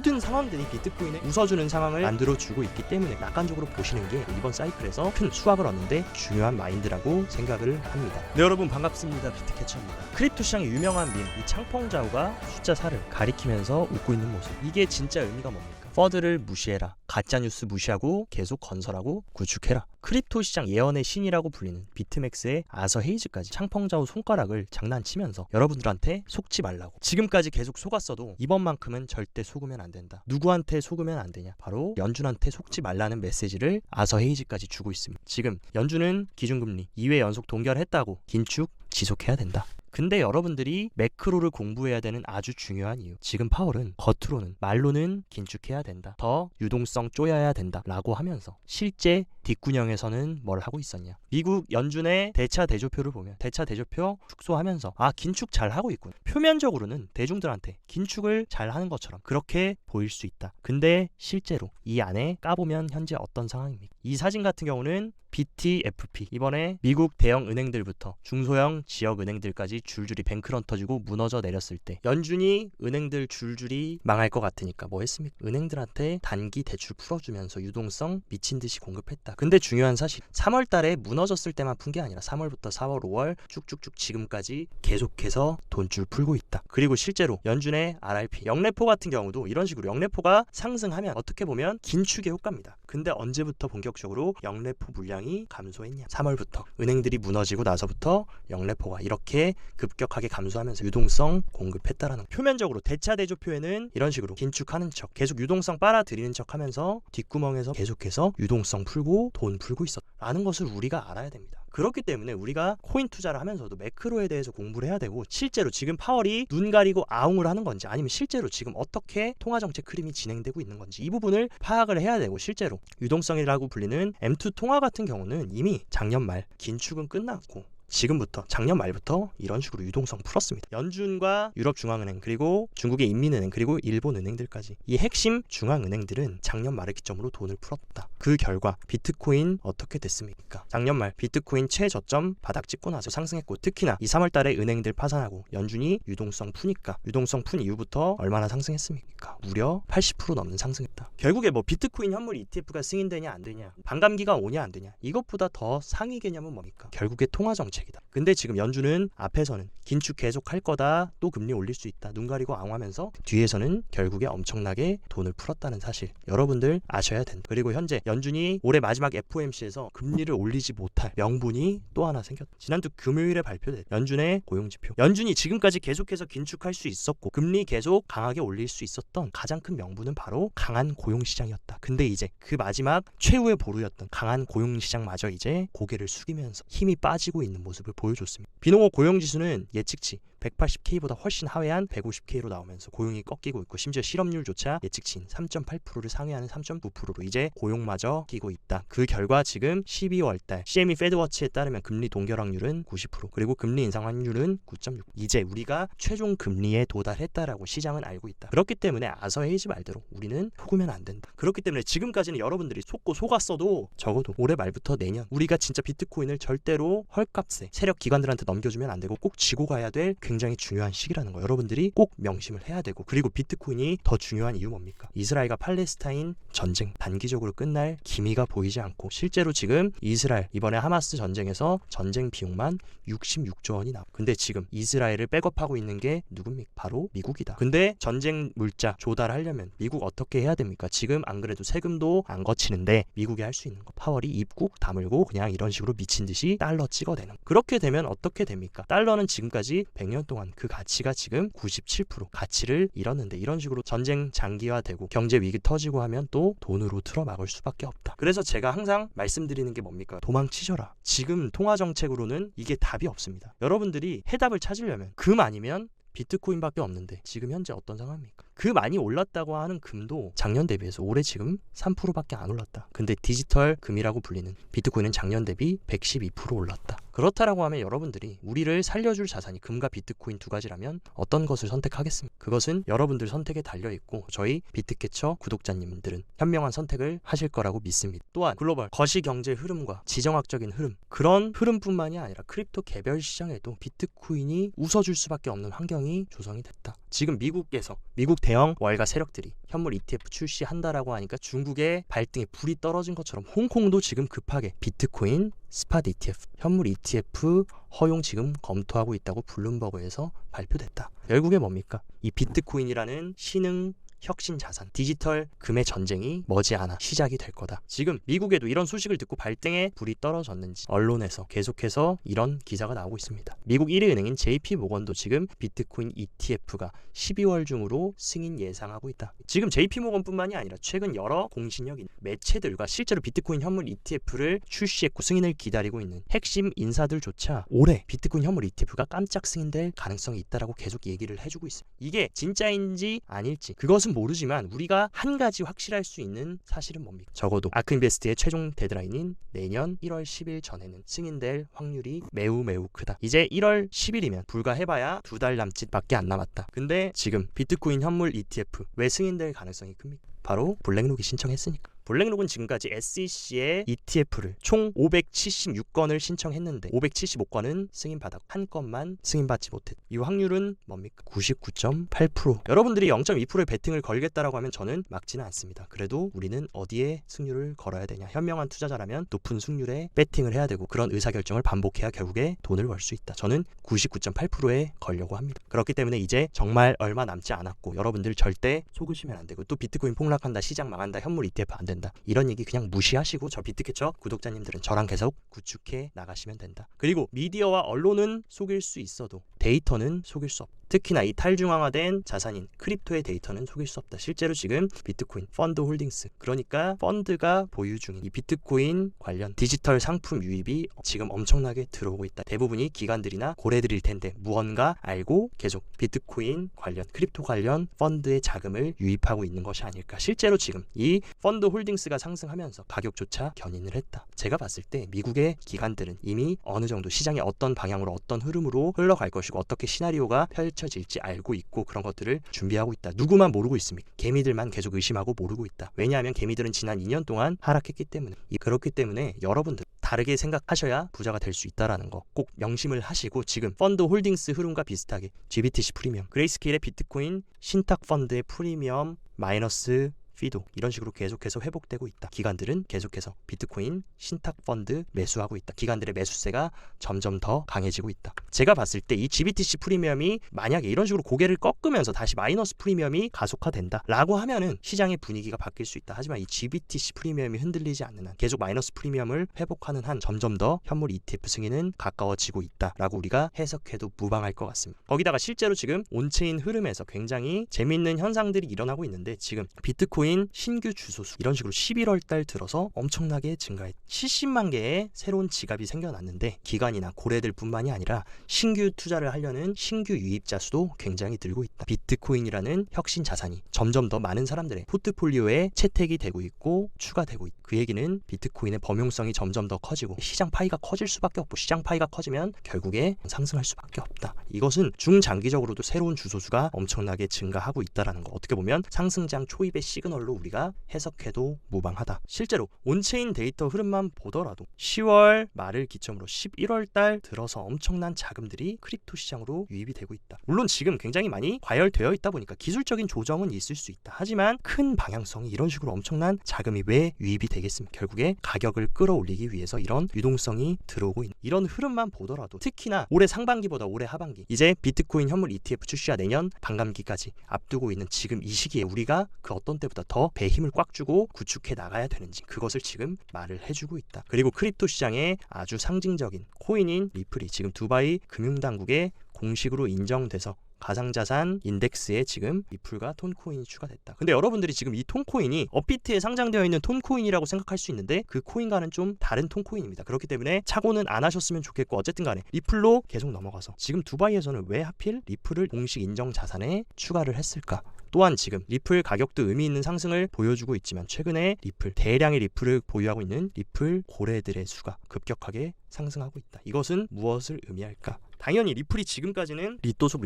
모든 상황들이 비트코인을 웃어주는 상황을 만들어주고 있기 때문에 낙관적으로 보시는 게 이번 사이클에서 큰 수확을 얻는데 중요한 마인드라고 생각을 합니다. 네, 여러분 반갑습니다. 비트캐쳐입니다. 크립토 시장의 유명한 밈, 이 창펑자우가 숫자 4를 가리키면서 웃고 있는 모습, 이게 진짜 의미가 뭡니까? 퍼드를 무시해라, 가짜뉴스 무시하고 계속 건설하고 구축해라. 크립토 시장 예언의 신이라고 불리는 비트맥스의 아서 헤이즈까지 창펑자우 손가락을 장난치면서 여러분들한테 속지 말라고, 지금까지 계속 속았어도 이번만큼은 절대 속으면 안 된다. 누구한테 속으면 안 되냐? 바로 연준한테 속지 말라는 메시지를 아서 헤이즈까지 주고 있습니다. 지금 연준은 기준금리 2회 연속 동결했다고 긴축 지속해야 된다. 근데 여러분들이 매크로를 공부해야 되는 아주 중요한 이유, 지금 파월은 겉으로는, 말로는 긴축해야 된다, 더 유동성 쪼여야 된다 라고 하면서 실제 뒷구녕에서는 뭘 하고 있었냐? 미국 연준의 대차 대조표를 보면 대차 대조표 축소하면서 긴축 잘 하고 있군, 표면적으로는 대중들한테 긴축을 잘 하는 것처럼 그렇게 보일 수 있다. 근데 실제로 이 안에 까보면 현재 어떤 상황입니까? 이 사진 같은 경우는 BTFP, 이번에 미국 대형 은행들부터 중소형 지역 은행들까지 줄줄이 뱅크런 터지고 무너져 내렸을 때 연준이 은행들 줄줄이 망할 것 같으니까 뭐 했습니까? 은행들한테 단기 대출 풀어주면서 유동성 미친 듯이 공급했다. 근데 중요한 사실, 3월 달에 무너졌을 때만 푼 게 아니라 3월부터 4월, 5월 쭉쭉쭉 지금까지 계속해서 돈줄 풀고 있다. 그리고 실제로 연준의 RRP, 영래포 같은 경우도 이런 식으로 영래포가 상승하면 어떻게 보면 긴축의 효과입니다. 근데 언제부터 본격적으로 영래포 물량이 감소했냐? 3월부터 은행들이 무너지고 나서부터 영래포가 이렇게 급격하게 감소하면서 유동성 공급했다라는, 표면적으로 대차 대조표에는 이런 식으로 긴축하는 척, 계속 유동성 빨아들이는 척 하면서 뒷구멍에서 계속해서 유동성 풀고 돈 풀고 있었다는 것을 우리가 알아야 됩니다. 그렇기 때문에 우리가 코인 투자를 하면서도 매크로에 대해서 공부를 해야 되고, 실제로 지금 파월이 눈 가리고 아웅을 하는 건지 아니면 실제로 지금 어떻게 통화정책 흐름이 진행되고 있는 건지 이 부분을 파악을 해야 되고, 실제로 유동성이라고 불리는 M2 통화 같은 경우는 이미 작년 말 긴축은 끝났고 지금부터, 작년 말부터 이런 식으로 유동성 풀었습니다. 연준과 유럽중앙은행, 그리고 중국의 인민은행, 그리고 일본 은행들까지 이 핵심 중앙은행들은 작년 말을 기점으로 돈을 풀었다. 그 결과 비트코인 어떻게 됐습니까? 작년 말 비트코인 최저점 바닥 찍고 나서 상승했고, 특히나 이 3월 달에 은행들 파산하고 연준이 유동성 푸니까, 유동성 푼 이후부터 얼마나 상승했습니까? 무려 80% 넘는 상승했다. 결국에 뭐 비트코인 현물 ETF가 승인되냐 안 되냐, 반감기가 오냐 안 되냐, 이것보다 더 상위 개념은 뭡니까? 결국에 통화정책. 근데 지금 연준은 앞에서는 긴축 계속 할 거다, 또 금리 올릴 수 있다, 눈 가리고 앙하면서 뒤에서는 결국에 엄청나게 돈을 풀었다는 사실 여러분들 아셔야 된다. 그리고 현재 연준이 올해 마지막 FOMC에서 금리를 올리지 못할 명분이 또 하나 생겼다. 지난주 금요일에 발표된 연준의 고용지표, 연준이 지금까지 계속해서 긴축할 수 있었고 금리 계속 강하게 올릴 수 있었던 가장 큰 명분은 바로 강한 고용시장이었다. 근데 이제 그 마지막 최후의 보루였던 강한 고용시장마저 이제 고개를 숙이면서 힘이 빠지고 있는 모습을 보여줬습니다. 비농업 고용지수는 예측치 180K보다 훨씬 하회한 150K로 나오면서 고용이 꺾이고 있고, 심지어 실업률조차 예측치인 3.8%를 상회하는 3.9%로 이제 고용마저 끼고 있다. 그 결과 지금 12월달 CME 페드워치에 따르면 금리 동결 확률은 90%, 그리고 금리 인상 확률은 9.6%. 이제 우리가 최종 금리에 도달했다라고 시장은 알고 있다. 그렇기 때문에 아서 헤이즈 말대로 우리는 속으면 안 된다. 그렇기 때문에 지금까지는 여러분들이 속고 속았어도 적어도 올해 말부터 내년 우리가 진짜 비트코인을 절대로 헐값에 세력 기관들한테 넘겨주면 안 되고 꼭 지고 가야 될 굉장히 중요한 시기라는 거 여러분들이 꼭 명심을 해야 되고, 그리고 비트코인이 더 중요한 이유 뭡니까? 이스라엘과 팔레스타인 전쟁 단기적으로 끝날 기미가 보이지 않고, 실제로 지금 이스라엘 이번에 하마스 전쟁에서 전쟁 비용만 66조 원이 나와. 근데 지금 이스라엘을 백업하고 있는 게 누굽니까? 바로 미국이다. 근데 전쟁 물자 조달하려면 미국 어떻게 해야 됩니까? 지금 안 그래도 세금도 안 거치는데 미국이 할 수 있는 거, 파월이 입국 다물고 그냥 이런 식으로 미친 듯이 달러 찍어대는 거. 그렇게 되면 어떻게 됩니까? 달러는 지금까지 100년 동안 그 가치가 지금 97% 가치를 잃었는데, 이런 식으로 전쟁 장기화되고 경제 위기 터지고 하면 또 돈으로 틀어막을 수밖에 없다. 그래서 제가 항상 말씀드리는 게 뭡니까? 도망치셔라. 지금 통화정책으로는 이게 답이 없습니다. 여러분들이 해답을 찾으려면 금 아니면 비트코인밖에 없는데 지금 현재 어떤 상황입니까? 그 많이 올랐다고 하는 금도 작년 대비해서 올해 지금 3%밖에 안 올랐다. 근데 디지털 금이라고 불리는 비트코인은 작년 대비 112% 올랐다. 그렇다라고 하면 여러분들이 우리를 살려줄 자산이 금과 비트코인 두 가지라면 어떤 것을 선택하겠습니까? 그것은 여러분들 선택에 달려있고 저희 비트캐쳐 구독자님들은 현명한 선택을 하실 거라고 믿습니다. 또한 글로벌 거시경제 흐름과 지정학적인 흐름, 그런 흐름뿐만이 아니라 크립토 개별 시장에도 비트코인이 웃어줄 수밖에 없는 환경이 조성이 됐다. 지금 미국 대형 월가 세력들이 현물 ETF 출시한다라고 하니까 중국의 발등에 불이 떨어진 것처럼 홍콩도 지금 급하게 비트코인 스팟 ETF, 현물 ETF 허용 지금 검토하고 있다고 블룸버그에서 발표됐다. 결국에 뭡니까? 이 비트코인이라는 신흥 혁신 자산, 디지털 금의 전쟁이 머지않아 시작이 될 거다. 지금 미국에도 이런 소식을 듣고 발등에 불이 떨어졌는지 언론에서 계속해서 이런 기사가 나오고 있습니다. 미국 1위 은행인 JP 모건도 지금 비트코인 ETF가 12월 중으로 승인 예상하고 있다. 지금 JP 모건뿐만이 아니라 최근 여러 공신력 있는 매체들과 실제로 비트코인 현물 ETF를 출시했고 승인을 기다리고 있는 핵심 인사들조차 올해 비트코인 현물 ETF가 깜짝 승인될 가능성이 있다라고 계속 얘기를 해주고 있습니다. 이게 진짜인지 아닐지 그것은 모르지만 우리가 한 가지 확실할 수 있는 사실은 뭡니까? 적어도 아크인베스트의 최종 데드라인인 내년 1월 10일 전에는 승인될 확률이 매우 크다. 이제 1월 10일이면 불과 해봐야 2달 남짓밖에 안 남았다. 근데 지금 비트코인 현물 ETF 왜 승인될 가능성이 큽니까? 바로 블랙록이 신청했으니까. 블랙록은 지금까지 SEC의 ETF를 총 576건을 신청했는데 575건은 승인받았고 한 건만 승인받지 못했다. 이 확률은 뭡니까? 99.8%. 여러분들이 0.2%의 베팅을 걸겠다라고 하면 저는 막지는 않습니다. 그래도 우리는 어디에 승률을 걸어야 되냐. 현명한 투자자라면 높은 승률에 베팅을 해야 되고 그런 의사결정을 반복해야 결국에 돈을 벌 수 있다. 저는 99.8%에 걸려고 합니다. 그렇기 때문에 이제 정말 얼마 남지 않았고 여러분들 절대 속으시면 안 되고 또 비트코인 폭락한다, 시장 망한다, 현물 ETF 안 된다. 이런 얘기 그냥 무시하시고 저 비트캐쳐 구독자님들은 저랑 계속 구축해 나가시면 된다. 그리고 미디어와 언론은 속일 수 있어도 데이터는 속일 수 없다. 특히나 이 탈중앙화된 자산인 크립토의 데이터는 속일 수 없다. 실제로 지금 비트코인 펀드 홀딩스, 그러니까 펀드가 보유 중인 이 비트코인 관련 디지털 상품 유입이 지금 엄청나게 들어오고 있다. 대부분이 기관들이나 고래들일 텐데 무언가 알고 계속 비트코인 관련 크립토 관련 펀드의 자금을 유입하고 있는 것이 아닐까. 실제로 지금 이 펀드 홀딩스가 상승하면서 가격조차 견인을 했다. 제가 봤을 때 미국의 기관들은 이미 어느 정도 시장이 어떤 방향으로 어떤 흐름으로 흘러갈 것이고 어떻게 시나리오가 펼쳐질지 알고 있고 그런 것들을 준비하고 있다. 누구만 모르고 있습니까? 개미들만 계속 의심하고 모르고 있다. 왜냐하면 개미들은 지난 2년 동안 하락했기 때문에. 그렇기 때문에 여러분들 다르게 생각하셔야 부자가 될 수 있다라는 거 꼭 명심을 하시고 지금 펀드 홀딩스 흐름과 비슷하게 GBTC 프리미엄, 그레이스케일의 비트코인 신탁 펀드의 프리미엄 마이너스 피도 이런 식으로 계속해서 회복되고 있다. 기관들은 계속해서 비트코인 신탁 펀드 매수하고 있다. 기관들의 매수세가 점점 더 강해지고 있다. 제가 봤을 때 이 GBTC 프리미엄이 만약에 이런 식으로 고개를 꺾으면서 다시 마이너스 프리미엄이 가속화된다 라고 하면은 시장의 분위기가 바뀔 수 있다. 하지만 이 GBTC 프리미엄이 흔들리지 않는 한, 계속 마이너스 프리미엄을 회복하는 한 점점 더 현물 ETF 승인은 가까워지고 있다 라고 우리가 해석해도 무방할 것 같습니다. 거기다가 실제로 지금 온체인 흐름에서 굉장히 재미있는 현상들이 일어나고 있는데 지금 비트코인 신규 주소수 이런 식으로 11월 달 들어서 엄청나게 증가했. 70만 개의 새로운 지갑이 생겨났는데 기관이나 고래들 뿐만이 아니라 신규 투자를 하려는 신규 유입자 수도 굉장히 늘고 있다. 비트코인이라는 혁신 자산이 점점 더 많은 사람들의 포트폴리오에 채택이 되고 있고 추가되고 있다. 그 얘기는 비트코인의 범용성이 점점 더 커지고 시장 파이가 커질 수밖에 없고 시장 파이가 커지면 결국에 상승할 수밖에 없다. 이것은 중장기적으로도 새로운 주소수가 엄청나게 증가하고 있다는 거. 어떻게 보면 상승장 초입의 시그널로 우리가 해석해도 무방하다. 실제로 온체인 데이터 흐름만 보더라도 10월 말을 기점으로 11월 달 들어서 엄청난 자금들이 크립토 시장으로 유입이 되고 있다. 물론 지금 굉장히 많이 과열되어 있다 보니까 기술적인 조정은 있을 수 있다. 하지만 큰 방향성이 이런 식으로 엄청난 자금이 왜 유입이 되겠습니까? 결국에 가격을 끌어올리기 위해서 이런 유동성이 들어오고 있는 이런 흐름만 보더라도 특히나 올해 상반기보다 올해 하반기 이제 비트코인 현물 ETF 출시와 내년 반감기까지 앞두고 있는 지금 이 시기에 우리가 그 어떤 때보다 더 배에 힘을 꽉 주고 구축해 나가야 되는지 그것을 지금 말을 해주고 있다. 그리고 크립토 시장의 아주 상징적인 코인인 리플이 지금 두바이 금융당국에 공식으로 인정돼서 가상자산 인덱스에 지금 리플과 톤코인이 추가됐다. 근데 여러분들이 지금 이 톤코인이 업비트에 상장되어 있는 톤코인이라고 생각할 수 있는데 그 코인과는 좀 다른 톤코인입니다. 그렇기 때문에 착오는 안 하셨으면 좋겠고 어쨌든 간에 리플로 계속 넘어가서 지금 두바이에서는 왜 하필 리플을 공식 인정 자산에 추가를 했을까? 또한 지금 리플 가격도 의미 있는 상승을 보여주고 있지만 최근에 리플 대량의 리플을 보유하고 있는 리플 고래들의 수가 급격하게 상승하고 있다. 이것은 무엇을 의미할까? 당연히 리플이 지금까지는 리또속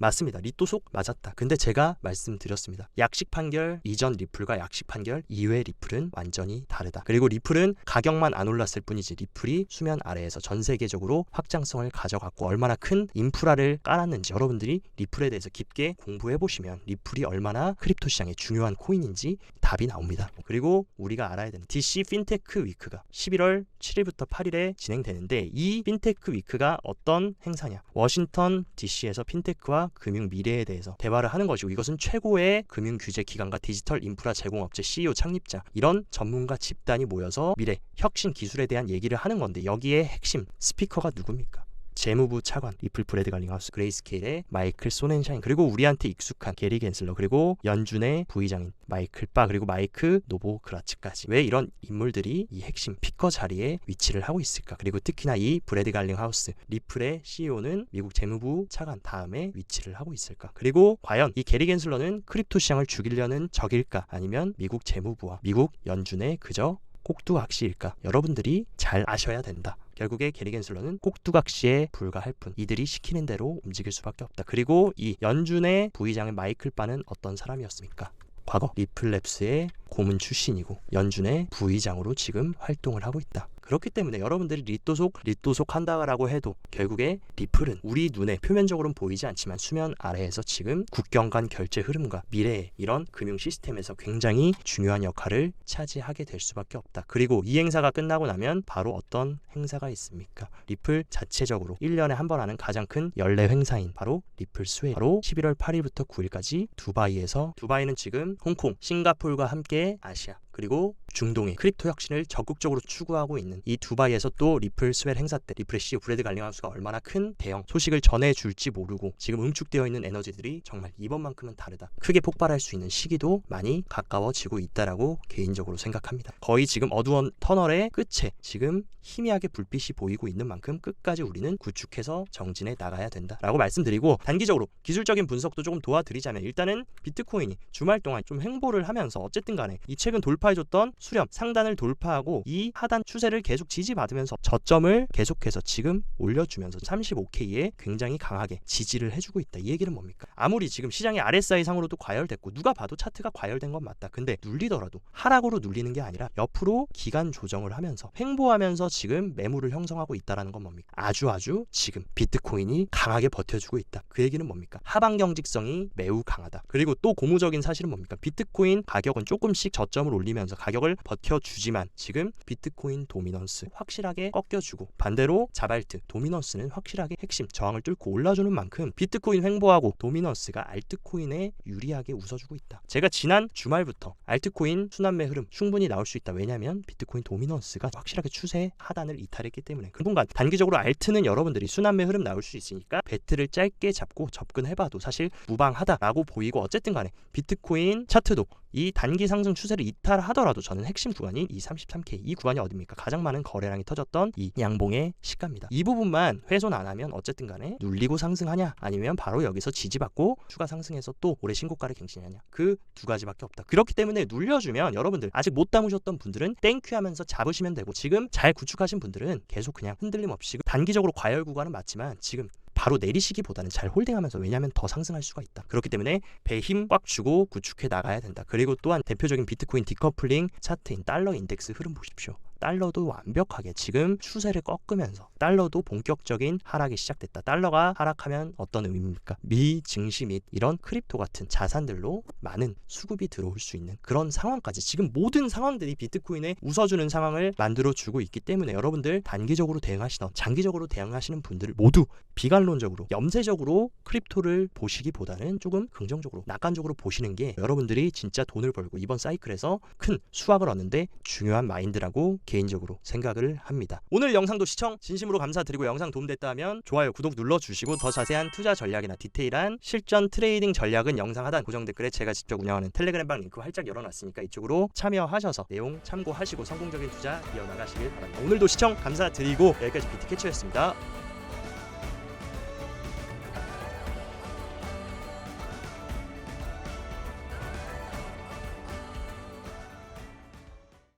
맞습니다. 리또속 맞았다. 근데 제가 말씀드렸습니다. 약식 판결 이전 리플과 약식 판결 이후의 리플은 완전히 다르다. 그리고 리플은 가격만 안 올랐을 뿐이지 리플이 수면 아래에서 전 세계적으로 확장성을 가져갔고 얼마나 큰 인프라를 깔았는지 여러분들이 리플에 대해서 깊게 공부해 보시면 리플이 얼마나 크립토 시장의 중요한 코인인지 답이 나옵니다. 그리고 우리가 알아야 되는 DC 핀테크 위크가 11월 7일부터 8일에 진행되는데 이 핀테크 위크가 어떤 행사냐? 워싱턴 DC에서 핀테크와 금융 미래에 대해서 대화를 하는 것이고 이것은 최고의 금융 규제 기관과 디지털 인프라 제공업체 CEO 창립자 이런 전문가 집단이 모여서 미래 혁신 기술에 대한 얘기를 하는 건데 여기에 핵심 스피커가 누굽니까? 재무부 차관 리플 브래드 갈링하우스 그레이스케일의 마이클 소넨샤인 그리고 우리한테 익숙한 게리 겐슬러 그리고 연준의 부의장인 마이클 바 그리고 마이크 노보그라츠까지 왜 이런 인물들이 이 핵심 피커 자리에 위치를 하고 있을까? 그리고 특히나 이 브래드 갈링하우스 리플의 CEO는 미국 재무부 차관 다음에 위치를 하고 있을까? 그리고 과연 이 게리 겐슬러는 크립토 시장을 죽이려는 적일까? 아니면 미국 재무부와 미국 연준의 그저 꼭두각시일까? 여러분들이 잘 아셔야 된다. 결국에 게리 겐슬러는 꼭두각시에 불과할 뿐 이들이 시키는 대로 움직일 수밖에 없다. 그리고 이 연준의 부의장의 마이클 바는 어떤 사람이었습니까? 과거 리플랩스의 고문 출신이고 연준의 부의장으로 지금 활동을 하고 있다. 그렇기 때문에 여러분들이 리또속 한다라고 해도 결국에 리플은 우리 눈에 표면적으로는 보이지 않지만 수면 아래에서 지금 국경 간 결제 흐름과 미래의 이런 금융 시스템에서 굉장히 중요한 역할을 차지하게 될 수밖에 없다. 그리고 이 행사가 끝나고 나면 바로 어떤 행사가 있습니까? 리플 자체적으로 1년에 한 번 하는 가장 큰 연례 행사인 바로 리플 스웨이 바로 11월 8일부터 9일까지 두바이는 지금 홍콩, 싱가포르와 함께 아시아 그리고 중동의 크립토 혁신을 적극적으로 추구하고 있는 이 두바이에서 또 리플 스웰 행사 때 리플의 CEO 브래드 갈링하우스가 얼마나 큰 대형 소식을 전해줄지 모르고 지금 응축되어 있는 에너지들이 정말 이번만큼은 다르다. 크게 폭발할 수 있는 시기도 많이 가까워지고 있다라고 개인적으로 생각합니다. 거의 지금 어두운 터널의 끝에 지금 희미하게 불빛이 보이고 있는 만큼 끝까지 우리는 구축해서 정진해 나가야 된다라고 말씀드리고 단기적으로 기술적인 분석도 조금 도와드리자면 일단은 비트코인이 주말 동안 좀 횡보를 하면서 어쨌든 간에 이 최근 돌파해줬던 수렴 상단을 돌파하고 이 하단 추세를 계속 지지받으면서 저점을 계속해서 지금 올려주면서 35K에 굉장히 강하게 지지를 해주고 있다. 이 얘기는 뭡니까? 아무리 지금 시장의 RSI 상으로도 과열됐고 누가 봐도 차트가 과열된 건 맞다. 근데 눌리더라도 하락으로 눌리는 게 아니라 옆으로 기간 조정을 하면서 횡보하면서 지금 매물을 형성하고 있다는 건 뭡니까? 아주 지금 비트코인이 강하게 버텨주고 있다. 그 얘기는 뭡니까? 하방 경직성이 매우 강하다. 그리고 또 고무적인 사실은 뭡니까? 비트코인 가격은 조금씩 저점을 올리면서 가격을 버텨주지만 지금 비트코인 도미넌스 확실하게 꺾여주고 반대로 자발트 도미넌스는 확실하게 핵심 저항을 뚫고 올라주는 만큼 비트코인 횡보하고 도미넌스가 알트코인에 유리하게 웃어주고 있다. 제가 지난 주말부터 알트코인 순환매 흐름 충분히 나올 수 있다. 왜냐하면 비트코인 도미넌스가 확실하게 추세 하단을 이탈했기 때문에 당분간 단기적으로 알트는 여러분들이 순환매 흐름 나올 수 있으니까 배트를 짧게 잡고 접근해봐도 사실 무방하다라고 보이고 어쨌든 간에 비트코인 차트도 이 단기 상승 추세를 이탈하더라도 저는 핵심 구간인 이 33K 이 구간이 어딥니까? 가장 많은 거래량이 터졌던 이 양봉의 시가입니다. 이 부분만 훼손 안 하면 어쨌든 간에 눌리고 상승하냐 아니면 바로 여기서 지지받고 추가 상승해서 또 올해 신고가를 갱신하냐 그 두 가지밖에 없다. 그렇기 때문에 눌려주면 여러분들 아직 못 담으셨던 분들은 땡큐 하면서 잡으시면 되고 지금 잘 구축하신 분들은 계속 그냥 흔들림 없이 단기적으로 과열 구간은 맞지만 지금 바로 내리시기보다는 잘 홀딩하면서 왜냐하면 더 상승할 수가 있다. 그렇기 때문에 배 힘 꽉 주고 구축해 나가야 된다. 그리고 또한 대표적인 비트코인 디커플링 차트인 달러 인덱스 흐름 보십시오. 달러도 완벽하게 지금 추세를 꺾으면서 달러도 본격적인 하락이 시작됐다. 달러가 하락하면 어떤 의미입니까? 미 증시 및 이런 크립토 같은 자산들로 많은 수급이 들어올 수 있는 그런 상황까지 지금 모든 상황들이 비트코인에 웃어주는 상황을 만들어주고 있기 때문에 여러분들 단기적으로 대응하시던 장기적으로 대응하시는 분들 모두 비관론적으로 염세적으로 크립토를 보시기보다는 조금 긍정적으로 낙관적으로 보시는 게 여러분들이 진짜 돈을 벌고 이번 사이클에서 큰 수확을 얻는데 중요한 마인드라고 개인적으로 생각을 합니다. 오늘 영상도 시청 진심으로 감사드리고 영상 도움됐다면 좋아요, 구독 눌러주시고 더 자세한 투자 전략이나 디테일한 실전 트레이딩 전략은 영상 하단 고정 댓글에 제가 직접 운영하는 텔레그램방 링크 활짝 열어놨으니까 이쪽으로 참여하셔서 내용 참고하시고 성공적인 투자 이어나가시길 바랍니다. 오늘도 시청 감사드리고 여기까지 비트캐쳐였습니다.